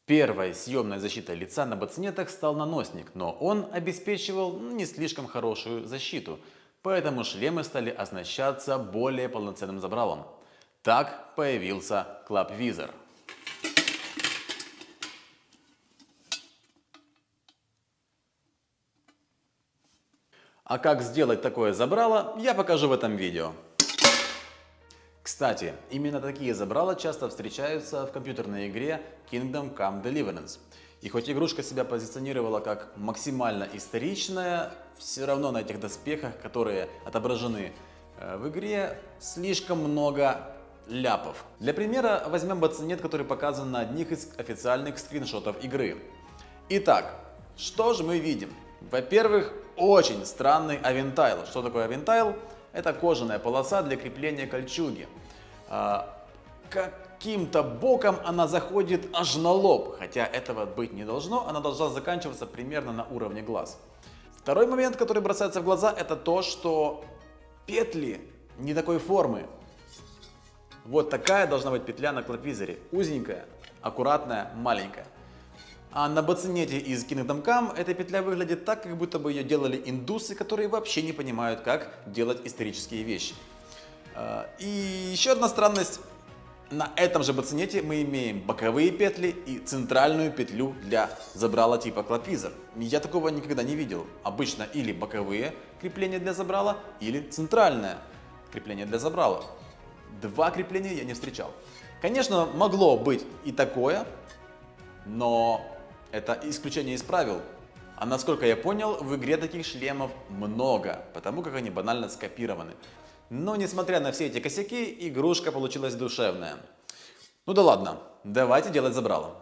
Первой съемной защитой лица на ботинетах стал наносник, но он обеспечивал не слишком хорошую защиту, поэтому шлемы стали оснащаться более полноценным забралом. Так появился Club Visor. А как сделать такое забрало, я покажу в этом видео. Кстати, именно такие забрала часто встречаются в компьютерной игре Kingdom Come Deliverance. И хоть игрушка себя позиционировала как максимально историчная, все равно на этих доспехах, которые отображены в игре, слишком много ляпов. Для примера возьмем ботинет, который показан на одних из официальных скриншотов игры. Итак, что же мы видим? Во-первых, очень странный авентайл. Что такое авентайл? Это кожаная полоса для крепления кольчуги. Каким-то боком она заходит аж на лоб, хотя этого быть не должно, она должна заканчиваться примерно на уровне глаз. Второй момент, который бросается в глаза, это то, что петли не такой формы. Вот такая должна быть петля на Club Visor. Узенькая, аккуратная, маленькая. А на ботинете из Kingdom Come эта петля выглядит так, как будто бы ее делали индусы, которые вообще не понимают, как делать исторические вещи. И еще одна странность. На этом же ботинете мы имеем боковые петли и центральную петлю для забрала типа Club Visor. Я такого никогда не видел. Обычно или боковые крепления для забрала, или центральное крепление для забрала. Два крепления я не встречал. Конечно, могло быть и такое, но это исключение из правил. А насколько я понял, в игре таких шлемов много, потому как они банально скопированы. Но несмотря на все эти косяки, игрушка получилась душевная. Ну да ладно, давайте делать забрало.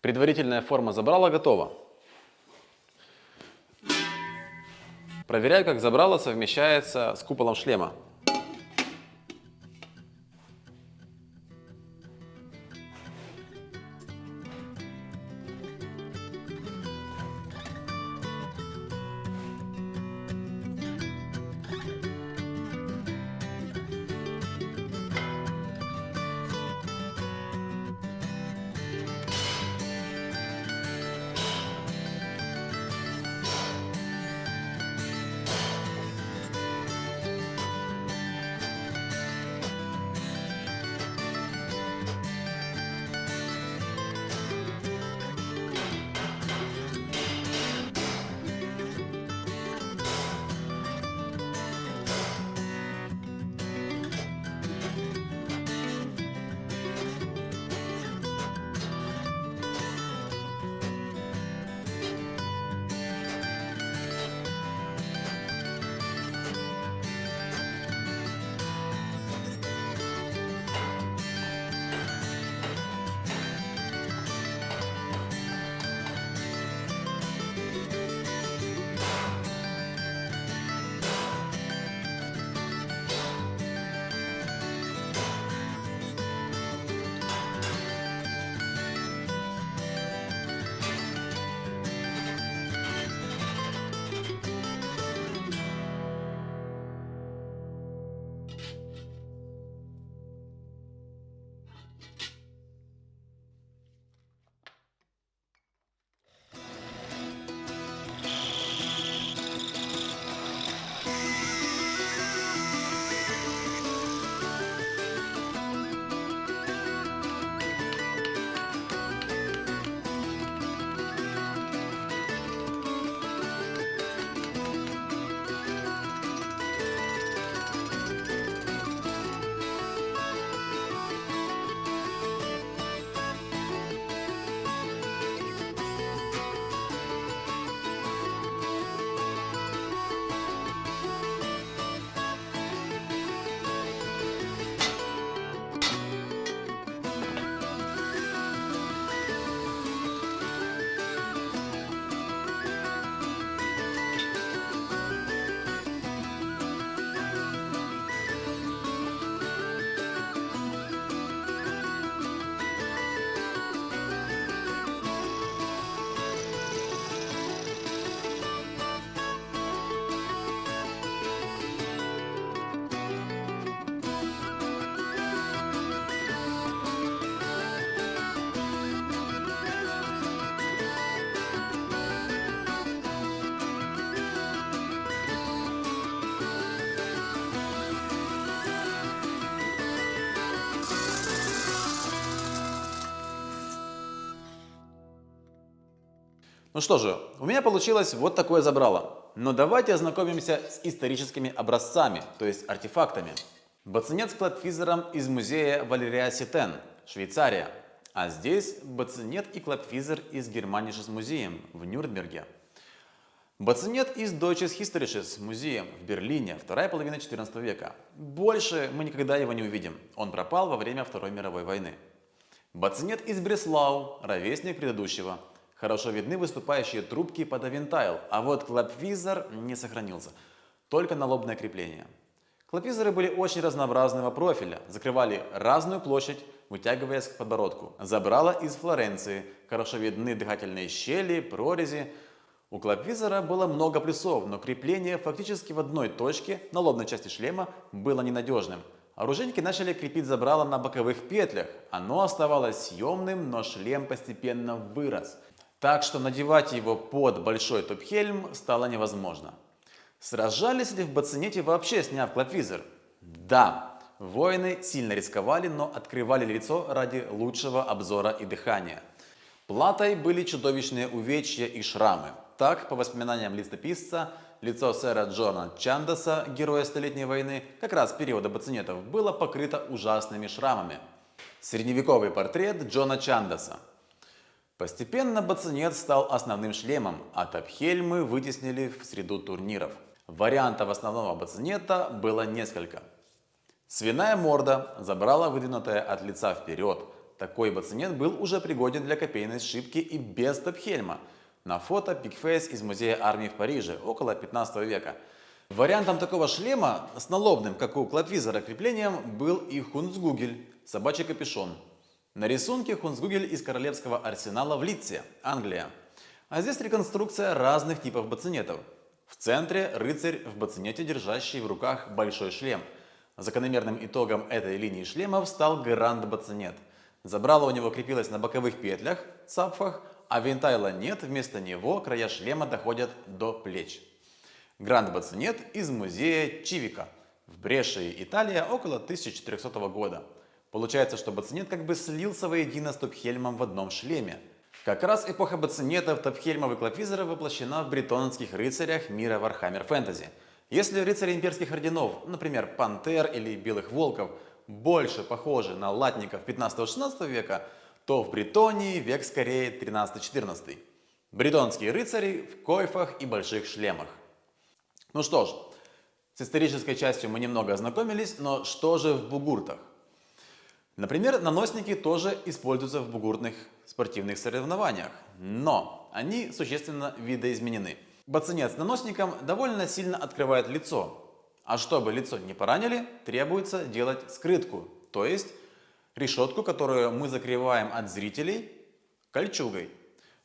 Предварительная форма забрала готова. Проверяю, как забрало совмещается с куполом шлема. Ну что же, у меня получилось вот такое забрало. Но давайте ознакомимся с историческими образцами, то есть артефактами. Бацинет с клапвизором из музея Валерия Ситен, Швейцария. А здесь бацинет и клапвизор из Germanisches Museum в Нюрнберге. Бацинет из Deutsches Historisches Museum в Берлине, вторая половина XIV века. Больше мы никогда его не увидим. Он пропал во время Второй мировой войны. Бацинет из Бреслау, ровесник предыдущего. Хорошо видны выступающие трубки под авентайл, а вот клапвизор не сохранился. Только налобное крепление. Клапвизоры были очень разнообразного профиля, закрывали разную площадь, вытягиваясь к подбородку. Забрало из Флоренции, хорошо видны дыхательные щели, прорези. У клапвизора было много плюсов, но крепление фактически в одной точке на лобной части шлема было ненадежным. Оружейники начали крепить забрало на боковых петлях. Оно оставалось съемным, но шлем постепенно вырос. Так что надевать его под большой топхельм стало невозможно. Сражались ли в бацинете вообще, сняв клапвизор? Да, воины сильно рисковали, но открывали лицо ради лучшего обзора и дыхания. Платой были чудовищные увечья и шрамы. Так, по воспоминаниям летописца, лицо сэра Джона Чандаса, героя Столетней войны, как раз периода бацинетов, было покрыто ужасными шрамами. Средневековый портрет Джона Чандаса. Постепенно бацинет стал основным шлемом, а топхельмы вытеснили в среду турниров. Вариантов основного бацинета было несколько. Свиная морда, забрало выдвинутое от лица вперед. Такой бацинет был уже пригоден для копейной сшибки и без топхельма. На фото пикфейс из музея армии в Париже около 15 века. Вариантом такого шлема с налобным, как у клапвизора, креплением был и хунцгугель, собачий капюшон. На рисунке хунцгугель из королевского арсенала в Лидсе, Англия. А здесь реконструкция разных типов бацинетов. В центре рыцарь в бацинете, держащий в руках большой шлем. Закономерным итогом этой линии шлемов стал гранд-бацинет. Забрало у него крепилось на боковых петлях, цапфах, а винтайла нет, вместо него края шлема доходят до плеч. Гранд-бацинет из музея Чивика в Брешии, Италия, около 1400 года. Получается, что бацинет как бы слился воедино с топхельмом в одном шлеме. Как раз эпоха бацинетов, топхельмов и клапвизора воплощена в бретонских рыцарях мира Warhammer Fantasy. Если рыцари имперских орденов, например, пантер или белых волков, больше похожи на латников 15-16 века, то в Бретонии век скорее 13-14. Бретонские рыцари в койфах и больших шлемах. Ну что ж, с исторической частью мы немного ознакомились, но что же в бугуртах? Например, наносники тоже используются в бугуртных спортивных соревнованиях, но они существенно видоизменены. Бацинет с наносником довольно сильно открывает лицо, а чтобы лицо не поранили, требуется делать скрытку, то есть решетку, которую мы закрываем от зрителей кольчугой.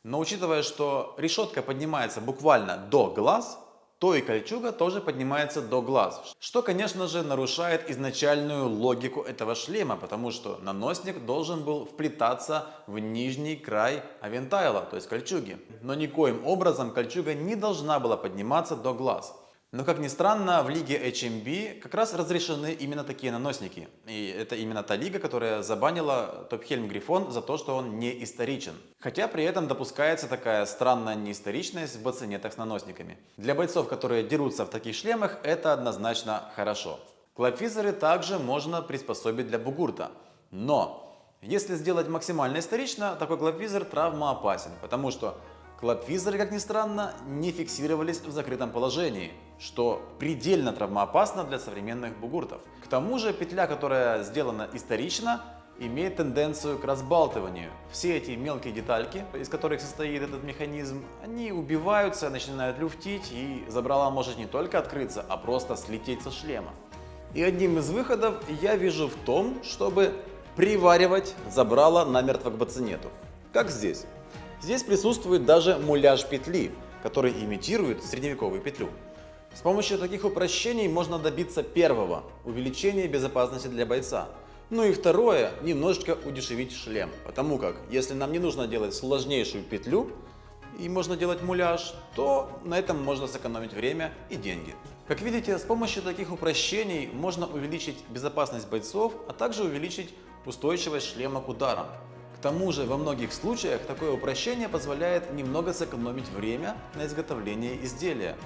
Но учитывая, что решетка поднимается буквально до глаз, то и кольчуга тоже поднимается до глаз. Что, конечно же, нарушает изначальную логику этого шлема, потому что наносник должен был вплетаться в нижний край авентайла, то есть кольчуги. Но никоим образом кольчуга не должна была подниматься до глаз. Но, как ни странно, в лиге HMB как раз разрешены именно такие наносники. И это именно та лига, которая забанила Топхельм Грифон за то, что он не историчен. Хотя при этом допускается такая странная неисторичность в бацинетах с наносниками. Для бойцов, которые дерутся в таких шлемах, это однозначно хорошо. Клапвизоры также можно приспособить для бугурта. Но, если сделать максимально исторично, такой клапвизор травмоопасен, потому что клапвизоры, как ни странно, не фиксировались в закрытом положении, что предельно травмоопасно для современных бугуртов. К тому же петля, которая сделана исторично, имеет тенденцию к разбалтыванию. Все эти мелкие детальки, из которых состоит этот механизм, они убиваются, начинают люфтить, и забрало может не только открыться, а просто слететь со шлема. И одним из выходов я вижу в том, чтобы приваривать забрало намертво к бацинету. Как здесь. Здесь присутствует даже муляж петли, который имитирует средневековую петлю. С помощью таких упрощений можно добиться первого – увеличения безопасности для бойца. Ну и второе – немножечко удешевить шлем, потому как если нам не нужно делать сложнейшую петлю и можно делать муляж, то на этом можно сэкономить время и деньги. Как видите, с помощью таких упрощений можно увеличить безопасность бойцов, а также увеличить устойчивость шлема к ударам. К тому же во многих случаях такое упрощение позволяет немного сэкономить время на изготовление изделия,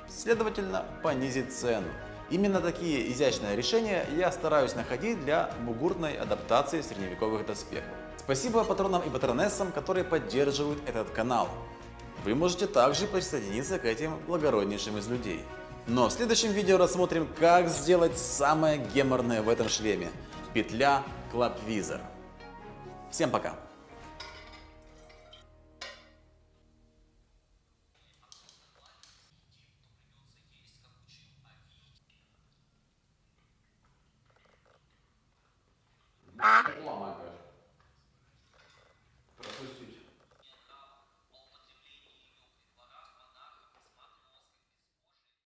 следовательно понизить цену. Именно такие изящные решения я стараюсь находить для бугуртной адаптации средневековых доспехов. Спасибо патронам и патронессам, которые поддерживают этот канал. Вы можете также присоединиться к этим благороднейшим из людей. Но в следующем видео рассмотрим, как сделать самое геморное в этом шлеме – петля клапвизор. Всем пока!